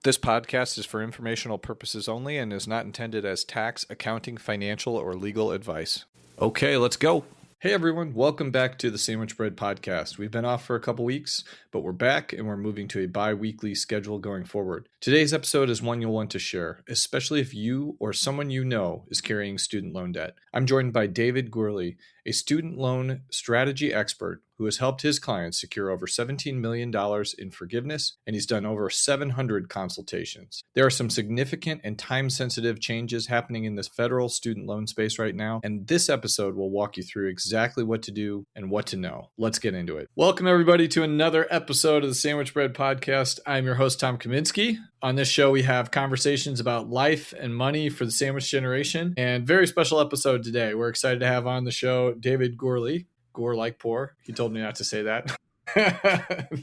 This podcast is for informational purposes only and is not intended as tax, accounting, financial, or legal advice. Okay, let's go. Hey everyone, welcome back to the Sandwich Bread Podcast. We've been off for a couple weeks, but we're back and we're moving to a bi-weekly schedule going forward. Today's episode is one you'll want to share, especially if you or someone you know is carrying student loan debt. I'm joined by David Gourley, a student loan strategy expert who has helped his clients secure over $17 million in forgiveness, and he's done over 700 consultations. There are some significant and time-sensitive changes happening in this federal student loan space right now, and this episode will walk you through exactly what to do and what to know. Let's get into it. Welcome, everybody, to another episode of the Sandwich Bread Podcast. I'm your host, Tom Kaminsky. On this show, we have conversations about life and money for the sandwich generation, and very special episode today. We're excited to have on the show David Gourley. Gore like poor. He told me not to say that.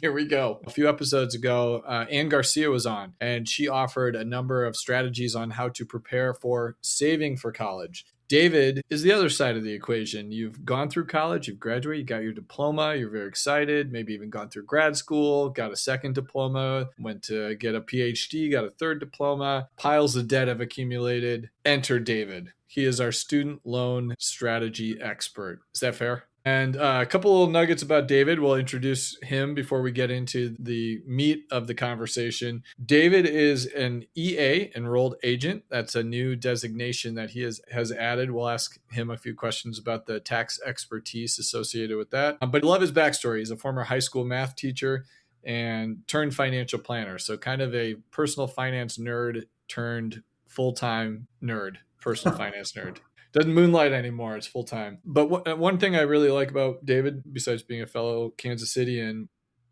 Here we go. A few episodes ago, Ann Garcia was on, and she offered a number of strategies on how to prepare for saving for college. David is the other side of the equation. You've gone through college, you've graduated, you got your diploma, you're very excited, maybe even gone through grad school, got a second diploma, went to get a PhD, got a third diploma, piles of debt have accumulated. Enter David. He is our student loan strategy expert. Is that fair? And a couple little nuggets about David. We'll introduce him before we get into the meat of the conversation. David is an EA, enrolled agent. That's a new designation that he has added. We'll ask him a few questions about the tax expertise associated with that. But I love his backstory. He's a former high school math teacher and turned financial planner. So kind of a personal finance nerd turned full-time nerd, personal finance nerd. Doesn't moonlight anymore. It's full time. But one thing I really like about David, besides being a fellow Kansas Citian,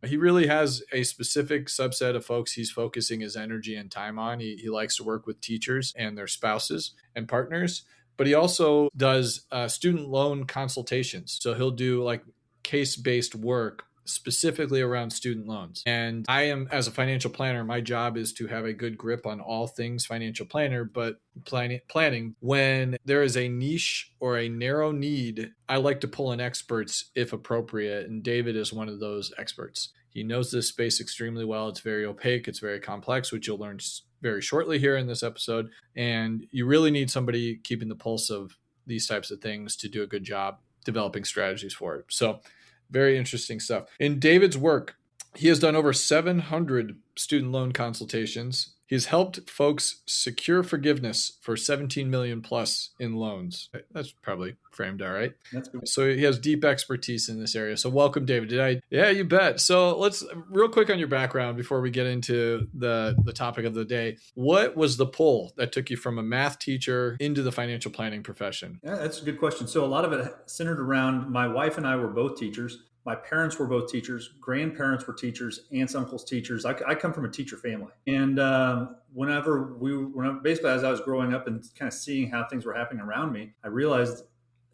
he really has a specific subset of folks he's focusing his energy and time on. He likes to work with teachers and their spouses and partners, but he also does student loan consultations. So he'll do like case-based work specifically around student loans. And I am, as a financial planner, my job is to have a good grip on all things financial planning, when there is a niche or a narrow need, I like to pull in experts if appropriate. And David is one of those experts. He knows this space extremely well. It's very opaque. It's very complex, which you'll learn very shortly here in this episode. And you really need somebody keeping the pulse of these types of things to do a good job developing strategies for it. So very interesting stuff. In David's work, he has done over 700 student loan consultations. He's helped folks secure forgiveness for 17 million plus in loans. That's probably framed all right. That's good. So he has deep expertise in this area. So welcome, David. Yeah, you bet. So let's real quick on your background before we get into the topic of the day. What was the pull that took you from a math teacher into the financial planning profession? Yeah, that's a good question. So a lot of it centered around my wife and I were both teachers. My parents were both teachers, grandparents were teachers, aunts, uncles, teachers. I come from a teacher family. And basically as I was growing up and kind of seeing how things were happening around me, I realized,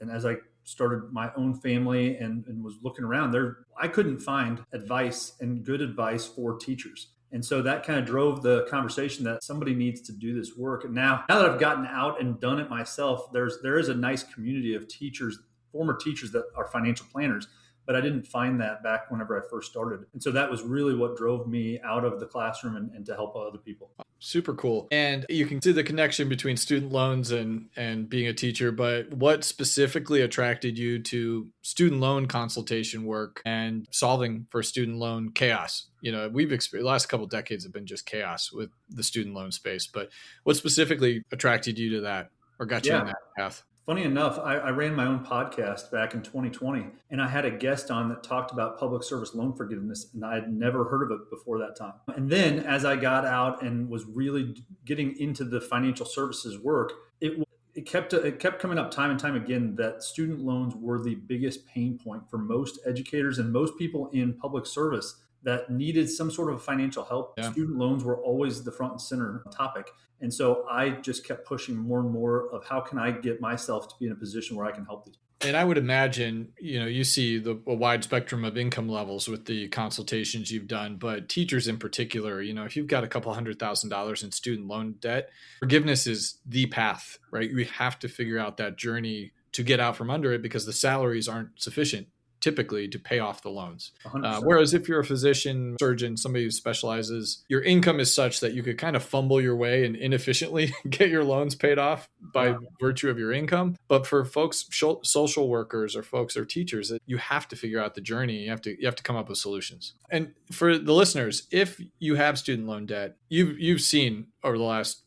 and as I started my own family and was looking around there, I couldn't find advice and good advice for teachers. And so that kind of drove the conversation that somebody needs to do this work. And now that I've gotten out and done it myself, there is a nice community of teachers, former teachers that are financial planners. But I didn't find that back whenever I first started. And so that was really what drove me out of the classroom and to help other people. Super cool. And you can see the connection between student loans and being a teacher, but what specifically attracted you to student loan consultation work and solving for student loan chaos? You know, we've experienced the last couple of decades have been just chaos with the student loan space, but what specifically attracted you to that or got you in that path? Funny enough, I ran my own podcast back in 2020, and I had a guest on that talked about public service loan forgiveness, and I had never heard of it before that time. And then as I got out and was really getting into the financial services work, it kept coming up time and time again that student loans were the biggest pain point for most educators and most people in public service that needed some sort of financial help. Yeah. Student loans were always the front and center topic. And so I just kept pushing more and more of how can I get myself to be in a position where I can help these. And I would imagine, you see a wide spectrum of income levels with the consultations you've done, but teachers in particular, if you've got a couple $100,000 in student loan debt, forgiveness is the path, right? We have to figure out that journey to get out from under it because the salaries aren't sufficient typically to pay off the loans. 100%. Whereas if you're a physician, surgeon, somebody who specializes, your income is such that you could kind of fumble your way and inefficiently get your loans paid off by virtue of your income. But for folks, social workers or folks or teachers, you have to figure out the journey. You have to come up with solutions. And for the listeners, if you have student loan debt, you've seen over the last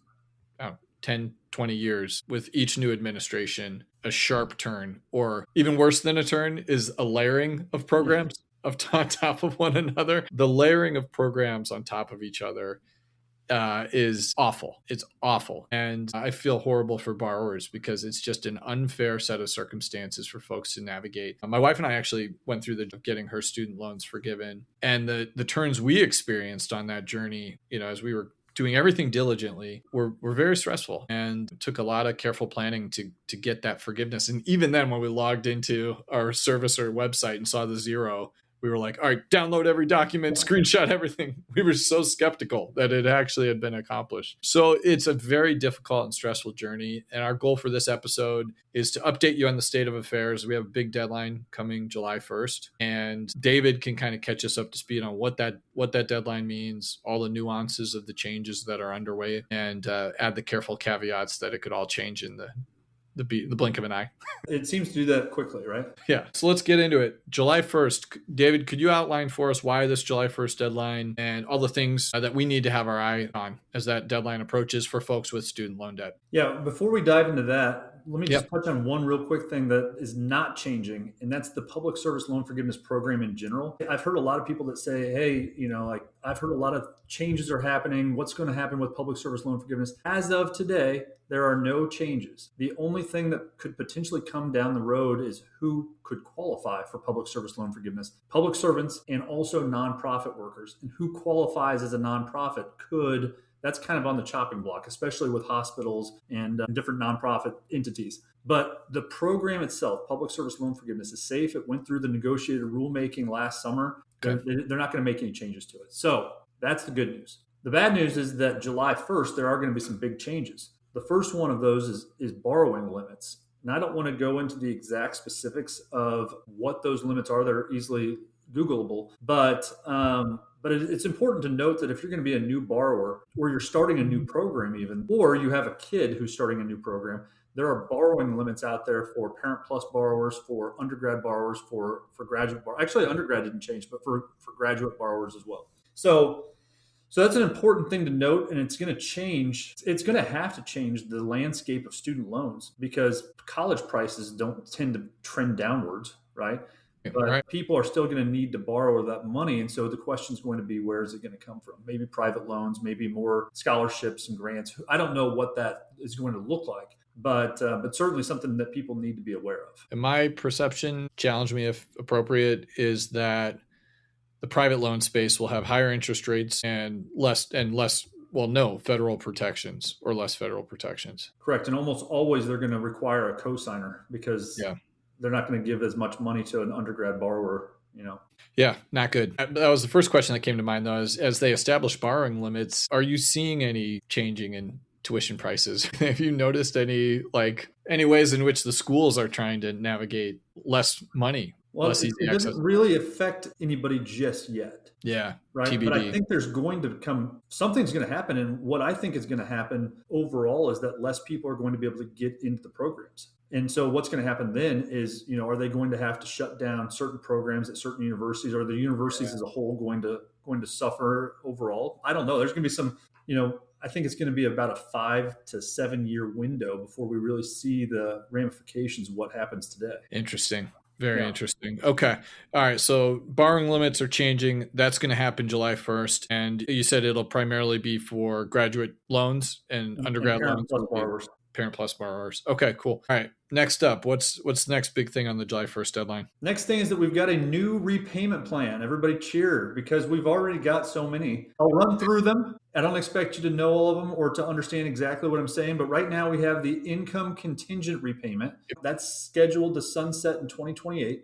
10, 20 years with each new administration, a sharp turn, or even worse than a turn is a layering of programs on top of one another. The layering of programs on top of each other is awful. It's awful. And I feel horrible for borrowers because it's just an unfair set of circumstances for folks to navigate. My wife and I actually went through getting her student loans forgiven. And the turns we experienced on that journey, as we were doing everything diligently, were very stressful and took a lot of careful planning to get that forgiveness. And even then, when we logged into our servicer website and saw the zero, we were like, all right, download every document, screenshot everything. We were so skeptical that it actually had been accomplished. So it's a very difficult and stressful journey. And our goal for this episode is to update you on the state of affairs. We have a big deadline coming July 1st. And David can kind of catch us up to speed on what that deadline means, all the nuances of the changes that are underway, and add the careful caveats that it could all change in the blink of an eye. It seems to do that quickly, right? Yeah. So let's get into it. July 1st. David, could you outline for us why this July 1st deadline and all the things that we need to have our eye on as that deadline approaches for folks with student loan debt? Yeah. Before we dive into that, let me just touch on one real quick thing that is not changing, and that's the public service loan forgiveness program in general. I've heard a lot of people that say, hey, I've heard a lot of changes are happening. What's going to happen with public service loan forgiveness? As of today, there are no changes. The only thing that could potentially come down the road is who could qualify for public service loan forgiveness. Public servants and also nonprofit workers. And who qualifies as a nonprofit that's kind of on the chopping block, especially with hospitals and different nonprofit entities. But the program itself, public service loan forgiveness, is safe. It went through the negotiated rulemaking last summer. Okay. They're not going to make any changes to it. So that's the good news. The bad news is that July 1st, there are going to be some big changes. The first one of those is borrowing limits. And I don't want to go into the exact specifics of what those limits are. They're easily Googleable. But it's important to note that if you're going to be a new borrower, or you're starting a new program even, or you have a kid who's starting a new program, there are borrowing limits out there for Parent Plus borrowers, for undergrad borrowers, for graduate borrowers. Actually, undergrad didn't change, but for graduate borrowers as well. So that's an important thing to note, and it's going to change. It's going to have to change the landscape of student loans because college prices don't tend to trend downwards, right? But people are still going to need to borrow that money. And so the question is going to be, where is it going to come from? Maybe private loans, maybe more scholarships and grants. I don't know what that is going to look like, but certainly something that people need to be aware of. And my perception, challenge me if appropriate, is that the private loan space will have higher interest rates and less, no federal protections or less federal protections. Correct. And almost always they're going to require a cosigner because they're not going to give as much money to an undergrad borrower, Yeah, not good. That was the first question that came to mind, though, is as they establish borrowing limits, are you seeing any changing in tuition prices? Have you noticed any ways in which the schools are trying to navigate less money? Well, it doesn't really affect anybody just yet. Yeah. Right. TBD. But I think something's going to happen. And what I think is going to happen overall is that less people are going to be able to get into the programs. And so what's going to happen then is, are they going to have to shut down certain programs at certain universities? Or are the universities as a whole going to suffer overall? I don't know. There's going to be some, I think it's going to be about a 5 to 7 year window before we really see the ramifications of what happens today. Interesting. Very interesting. Okay. All right. So borrowing limits are changing. That's going to happen July 1st. And you said it'll primarily be for graduate loans and undergrad loans. Borrowers. Parent Plus borrowers. Okay, cool. All right. Next up, what's the next big thing on the July 1st deadline? Next thing is that we've got a new repayment plan. Everybody cheer because we've already got so many. I'll run through them. I don't expect you to know all of them or to understand exactly what I'm saying, but right now we have the income contingent repayment. That's scheduled to sunset in 2028.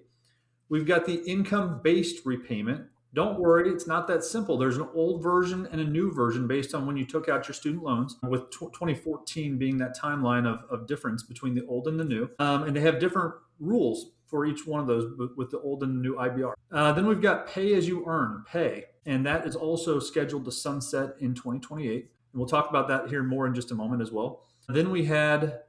We've got the income-based repayment. Don't worry, it's not that simple. There's an old version and a new version based on when you took out your student loans, with 2014 being that timeline of difference between the old and the new. And they have different rules for each one of those with the old and the new IBR. Then we've got pay as you earn, pay. And that is also scheduled to sunset in 2028. And we'll talk about that here more in just a moment as well. Then we had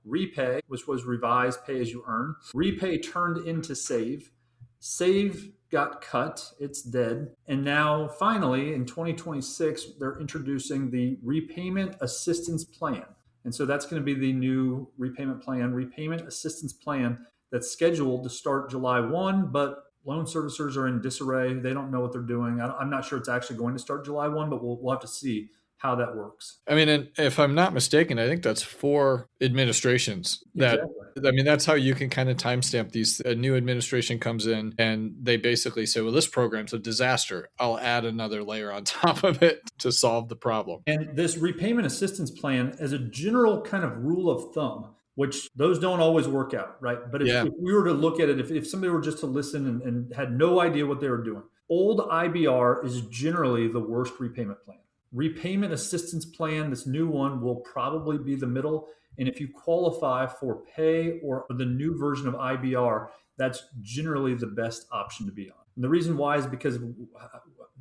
repay, which was revised pay as you earn. Repay turned into save. Save got cut, it's dead. And now finally in 2026, they're introducing the repayment assistance plan. And so that's going to be the new repayment assistance plan that's scheduled to start July 1, but loan servicers are in disarray. They don't know what they're doing. I'm not sure it's actually going to start July 1, but we'll have to see how that works. I mean, and if I'm not mistaken, I think that's 4 administrations that, exactly. I mean, that's how you can kind of timestamp these. A new administration comes in and they basically say, well, this program's a disaster. I'll add another layer on top of it to solve the problem. And this repayment assistance plan, as a general kind of rule of thumb, which those don't always work out, right? But if we were to look at it, if somebody were just to listen and had no idea what they were doing, old IBR is generally the worst repayment plan. Repayment assistance plan, this new one, will probably be the middle. And if you qualify for pay or the new version of IBR, that's generally the best option to be on. And the reason why is because of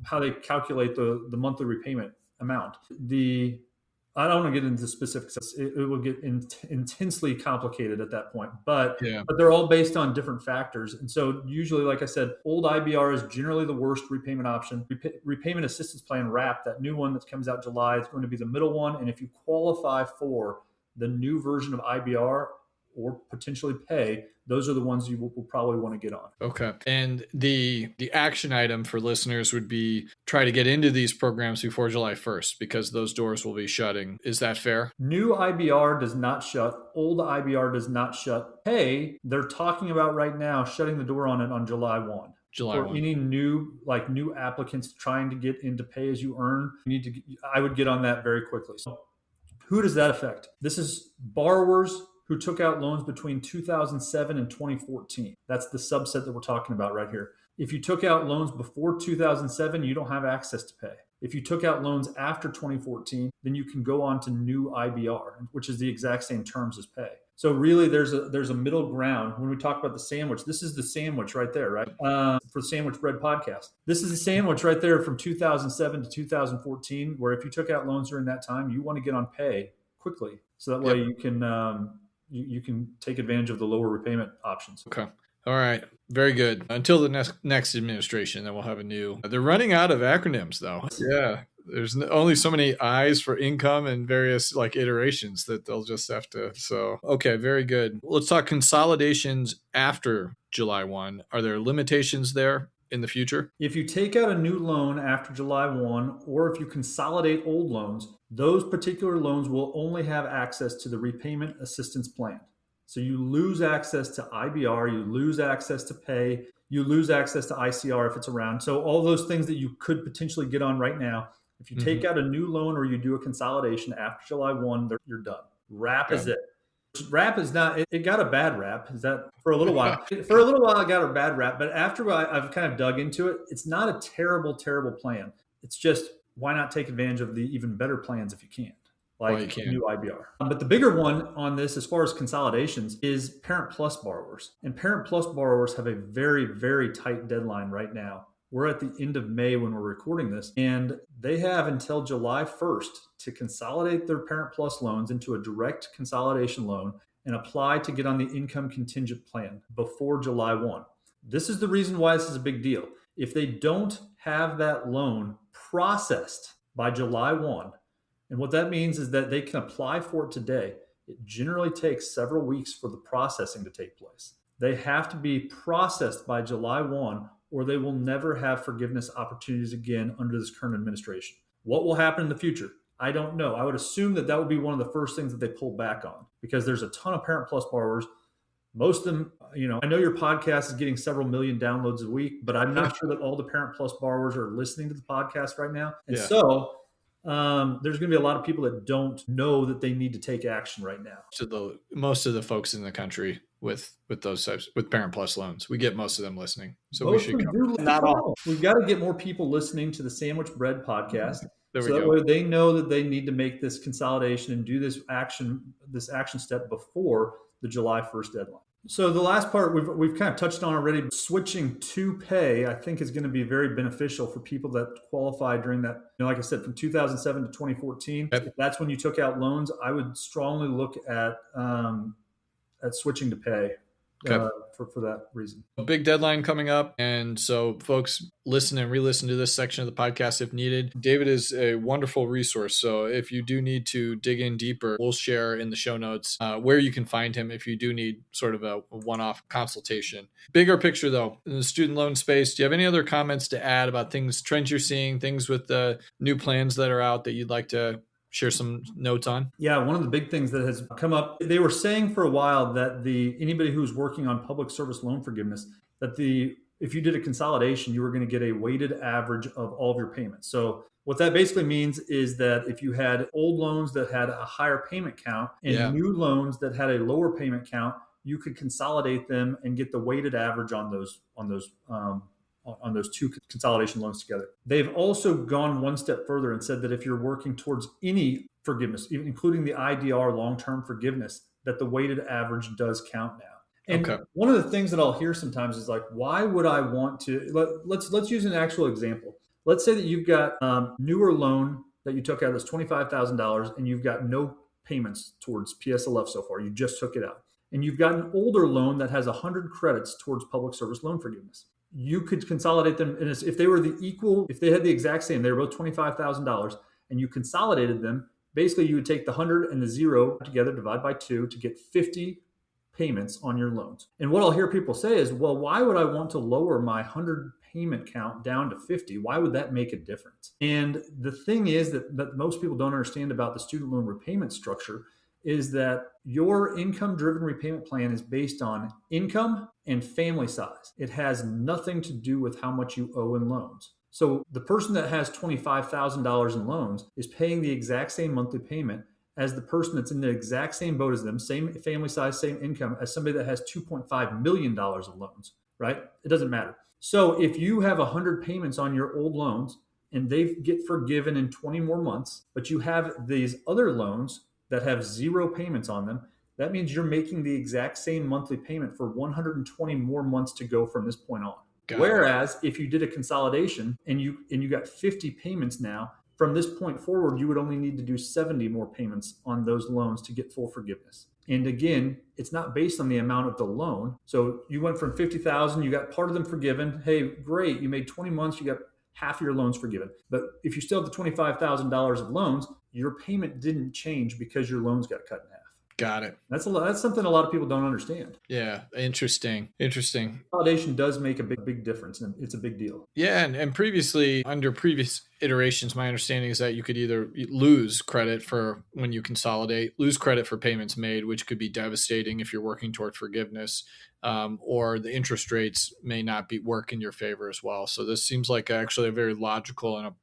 how they calculate the monthly repayment amount. I don't want to get into specifics. It will get intensely complicated at that point, but they're all based on different factors. And so usually, like I said, old IBR is generally the worst repayment option. Repayment assistance plan, RAP, that new one that comes out July, is going to be the middle one. And if you qualify for the new version of IBR or potentially pay, those are the ones you will probably want to get on. Okay. And the action item for listeners would be try to get into these programs before July 1st because those doors will be shutting. Is that fair? New IBR does not shut. Old IBR does not shut. Pay, they're talking about right now shutting the door on it on July 1. For any new applicants trying to get into pay as you earn, I would get on that very quickly. So who does that affect? This is borrowers who took out loans between 2007 and 2014. That's the subset that we're talking about right here. If you took out loans before 2007, you don't have access to pay. If you took out loans after 2014, then you can go on to new IBR, which is the exact same terms as pay. So really, there's a middle ground. When we talk about the sandwich, this is the sandwich right there, right? For the Sandwich Bread podcast. This is the sandwich right there from 2007 to 2014, where if you took out loans during that time, you want to get on pay quickly. So that way you can take advantage of the lower repayment options. Okay. All right. Very good. Until the next administration, then we'll have a new. They're running out of acronyms, though. Yeah. There's only so many I's for income and various iterations that they'll just have to. So, okay. Very good. Let's talk consolidations after July 1. Are there limitations there in the future? If you take out a new loan after July 1, or if you consolidate old loans, those particular loans will only have access to the repayment assistance plan. So you lose access to IBR, you lose access to pay, you lose access to ICR if it's around. So all those things that you could potentially get on right now, if you take out a new loan or you do a consolidation after July 1, you're done. RAP is it. RAP is not, it got a bad rap. Is that for a little while? For a little while, it got a bad rap. But after I've kind of dug into it, it's not a terrible, terrible plan. It's just, why not take advantage of the even better plans if you can? Like new IBR. But the bigger one on this, as far as consolidations, is Parent Plus borrowers. And Parent Plus borrowers have a very, very tight deadline right now. We're at the end of May when we're recording this, and they have until July 1st to consolidate their Parent Plus loans into a direct consolidation loan and apply to get on the income contingent plan before July 1. This is the reason why this is a big deal. If they don't have that loan processed by July 1, and what that means is that they can apply for it today. It generally takes several weeks for the processing to take place. They have to be processed by July 1, or they will never have forgiveness opportunities again under this current administration. What will happen in the future? I don't know. I would assume that would be one of the first things that they pull back on, because there's a ton of Parent Plus borrowers. Most of them, I know your podcast is getting several million downloads a week, but I'm not sure that all the Parent Plus borrowers are listening to the podcast right now. And so there's going to be a lot of people that don't know that they need to take action right now. So most of the folks in the country with those types, with Parent Plus loans, we get most of them listening. So we should not all. We've got to get more people listening to the Sandwich Bread podcast. There we So that go. way they know that they need to make this consolidation and do this action step before the July 1st deadline. So the last part we've kind of touched on already, switching to pay, I think is going to be very beneficial for people that qualify during that, like I said, from 2007 to 2014. Yep. If that's when you took out loans, I would strongly look at switching to pay. Okay. For that reason. A big deadline coming up. And so folks, listen and re-listen to this section of the podcast if needed. David is a wonderful resource. So if you do need to dig in deeper, we'll share in the show notes where you can find him if you do need sort of a one-off consultation. Bigger picture though, in the student loan space, do you have any other comments to add about trends you're seeing, things with the new plans that are out that you'd like to share some notes on? Yeah, one of the big things that has come up, they were saying for a while that anybody who's working on public service loan forgiveness, that if you did a consolidation, you were going to get a weighted average of all of your payments. So what that basically means is that if you had old loans that had a higher payment count and new loans that had a lower payment count, you could consolidate them and get the weighted average on those two consolidation loans together. They've also gone one step further and said that if you're working towards any forgiveness, even including the IDR long-term forgiveness, that the weighted average does count now. And one of the things that I'll hear sometimes is like, why would I want to, let's use an actual example. Let's say that you've got newer loan that you took out that's $25,000 and you've got no payments towards PSLF so far. You just took it out. And you've got an older loan that has 100 credits towards public service loan forgiveness. You could consolidate them, and if they were if they had the exact same, they were both $25,000, and you consolidated them, basically you would take the 100 and the 0 together, divide by 2 to get 50 payments on your loans. And what I'll hear people say is, well, why would I want to lower my 100 payment count down to 50? Why would that make a difference? And the thing is that most people don't understand about the student loan repayment structure is that your income-driven repayment plan is based on income and family size. It has nothing to do with how much you owe in loans. So the person that has $25,000 in loans is paying the exact same monthly payment as the person that's in the exact same boat as them, same family size, same income, as somebody that has $2.5 million of loans, right? It doesn't matter. So if you have 100 payments on your old loans and they get forgiven in 20 more months, but you have these other loans that have 0 payments on them, that means you're making the exact same monthly payment for 120 more months to go from this point on. Whereas if you did a consolidation and you got 50 payments now, from this point forward, you would only need to do 70 more payments on those loans to get full forgiveness. And again, it's not based on the amount of the loan. So you went from 50,000, you got part of them forgiven. Hey, great, you made 20 months, you got half of your loans forgiven. But if you still have the $25,000 of loans, your payment didn't change because your loans got cut in half. Got it. That's something a lot of people don't understand. Yeah. Interesting. Consolidation does make a big difference, and it's a big deal. Yeah. And previously, under previous iterations, my understanding is that you could either lose credit for when you consolidate, lose credit for payments made, which could be devastating if you're working toward forgiveness, or the interest rates may not work in your favor as well. So this seems like actually a very logical and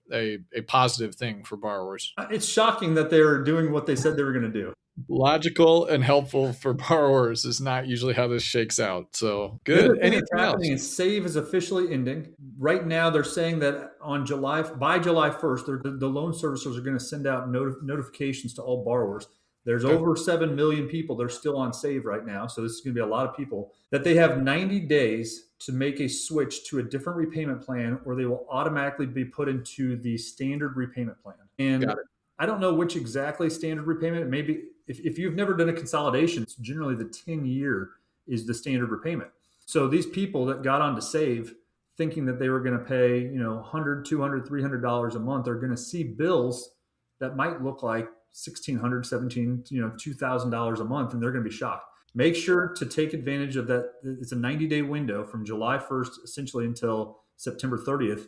a positive thing for borrowers. It's shocking that they're doing what they said they were going to do. Logical and helpful for borrowers is not usually how this shakes out. So good. Anything else? SAVE is officially ending. Right now, they're saying that by July 1st, the loan servicers are going to send out notifications to all borrowers. There's over 7 million people that are still on SAVE right now. So this is going to be a lot of people that they have 90 days to make a switch to a different repayment plan, or they will automatically be put into the standard repayment plan. And I don't know which exactly standard repayment. Maybe if you've never done a consolidation, it's generally the 10-year is the standard repayment. So these people that got onto SAVE thinking that they were going to pay, $100, $200, $300 a month are going to see bills that might look like $1,600, $1,700, $2,000 a month, and they're going to be shocked. Make sure to take advantage of that. It's a 90-day window from July 1st, essentially until September 30th,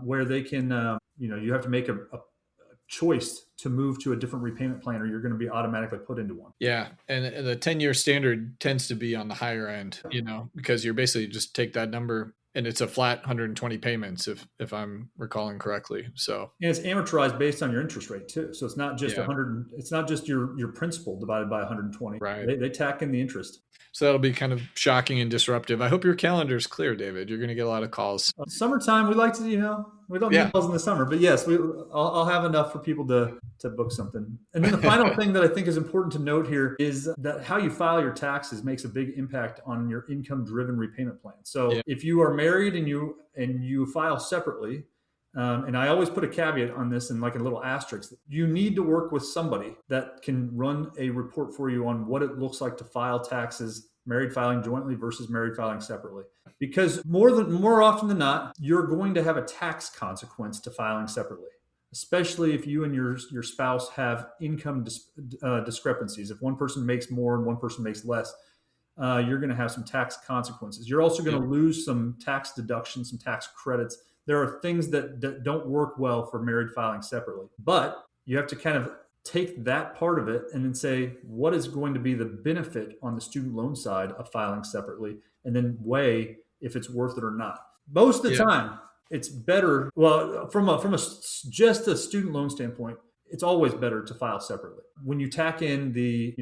where they can, you have to make a choice to move to a different repayment plan, or you're going to be automatically put into one. Yeah. And the 10-year standard tends to be on the higher end, because you're basically just take that number and it's a flat 120 payments if I'm recalling correctly. So, and it's amortized based on your interest rate too. So it's not just 100, it's not just your principal divided by 120. Right. They tack in the interest. So that'll be kind of shocking and disruptive. I hope your calendar is clear, David. You're going to get a lot of calls. Summertime, we like to, We don't need balls in the summer, but yes, I'll have enough for people to book something. And then the final thing that I think is important to note here is that how you file your taxes makes a big impact on your income-driven repayment plan. So if you are married and you file separately, and I always put a caveat on this and like a little asterisk, you need to work with somebody that can run a report for you on what it looks like to file taxes, married filing jointly versus married filing separately. Because more often than not, you're going to have a tax consequence to filing separately, especially if you and your spouse have income discrepancies. If one person makes more and one person makes less, you're going to have some tax consequences. You're also going to lose some tax deductions, some tax credits. There are things that don't work well for married filing separately, but you have to kind of take that part of it and then say, what is going to be the benefit on the student loan side of filing separately, and then weigh if it's worth it or not. Most of the time, it's better. Well, from just a student loan standpoint, it's always better to file separately. When you tack in the,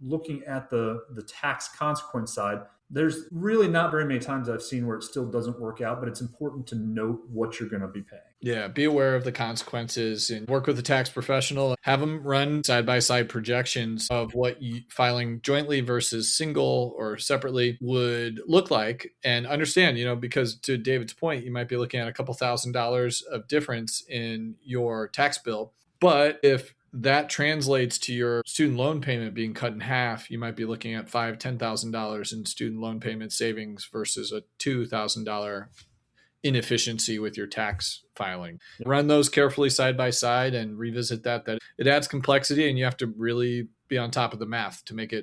looking at the tax consequence side, there's really not very many times I've seen where it still doesn't work out, but it's important to note what you're going to be paying. Yeah, be aware of the consequences and work with a tax professional. Have them run side-by-side projections of what filing jointly versus single or separately would look like, and understand, because to David's point, you might be looking at a couple $1,000s of difference in your tax bill. But if that translates to your student loan payment being cut in half, you might be looking at $5,000, $10,000 in student loan payment savings versus a $2,000 inefficiency with your tax filing. Run those carefully side by side and revisit that it adds complexity, and you have to really be on top of the math to make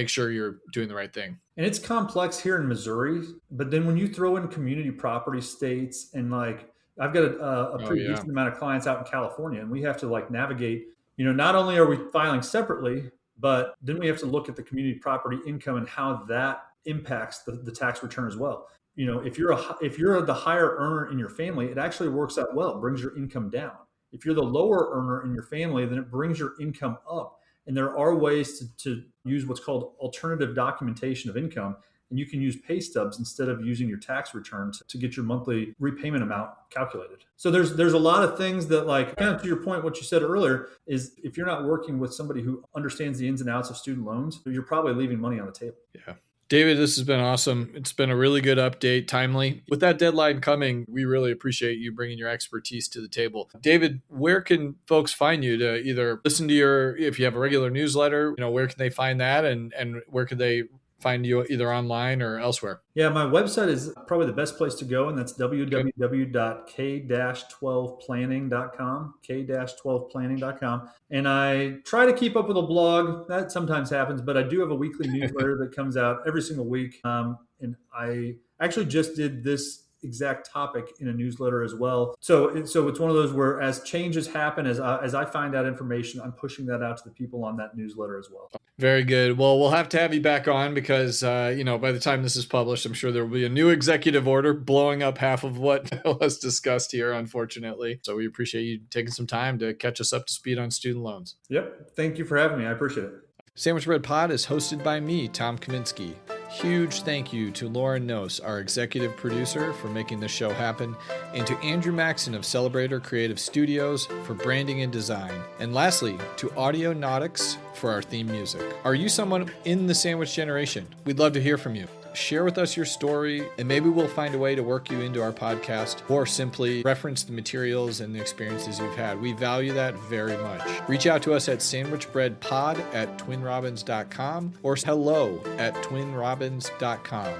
sure you're doing the right thing. And it's complex here in Missouri, but then when you throw in community property states, and like I've got a pretty decent amount of clients out in California, and we have to navigate, not only are we filing separately, but then we have to look at the community property income and how that impacts the tax return as well. If you're the higher earner in your family, it actually works out well. It brings your income down. If you're the lower earner in your family, then it brings your income up. And there are ways to use what's called alternative documentation of income. And you can use pay stubs instead of using your tax return to get your monthly repayment amount calculated. So there's a lot of things that, kind of to your point, what you said earlier is if you're not working with somebody who understands the ins and outs of student loans, you're probably leaving money on the table. Yeah. David, this has been awesome. It's been a really good update, timely. With that deadline coming, we really appreciate you bringing your expertise to the table. David, where can folks find you to either listen to if you have a regular newsletter, where can they find that, and where could they find you either online or elsewhere? Yeah, my website is probably the best place to go, and that's www.k-12planning.com, k-12planning.com. And I try to keep up with a blog. That sometimes happens, but I do have a weekly newsletter that comes out every single week. And I actually just did this exact topic in a newsletter as well. So it's one of those where as changes happen, as I find out information, I'm pushing that out to the people on that newsletter as well. Very good. Well, we'll have to have you back on because, by the time this is published, I'm sure there will be a new executive order blowing up half of what was discussed here, unfortunately. So we appreciate you taking some time to catch us up to speed on student loans. Yep. Thank you for having me. I appreciate it. Sandwich Bread Pod is hosted by me, Tom Kaminsky. Huge thank you to Lauren Nose, our executive producer, for making this show happen, and to Andrew Maxon of Celebrator Creative Studios for branding and design. And lastly, to Audionautics for our theme music. Are you someone in the sandwich generation? We'd love to hear from you. Share with us your story, and maybe we'll find a way to work you into our podcast, or simply reference the materials and the experiences you've had. We value that very much. Reach out to us at sandwichbreadpod@twinrobins.com or hello@twinrobins.com.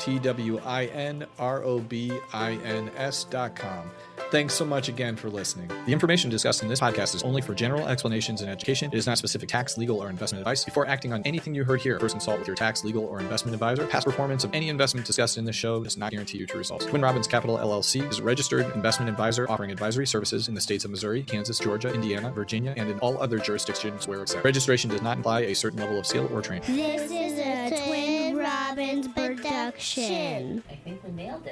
TWINROBINS.com. Thanks so much again for listening. The information discussed in this podcast is only for general explanations and education. It is not specific tax, legal, or investment advice. Before acting on anything you heard here, first consult with your tax, legal, or investment advisor. Past performance of any investment discussed in this show does not guarantee future results. Twin Robins Capital LLC is a registered investment advisor offering advisory services in the states of Missouri, Kansas, Georgia, Indiana, Virginia, and in all other jurisdictions where accepted. Registration does not imply a certain level of skill or training. This is a Twin Robins production. I think we nailed it.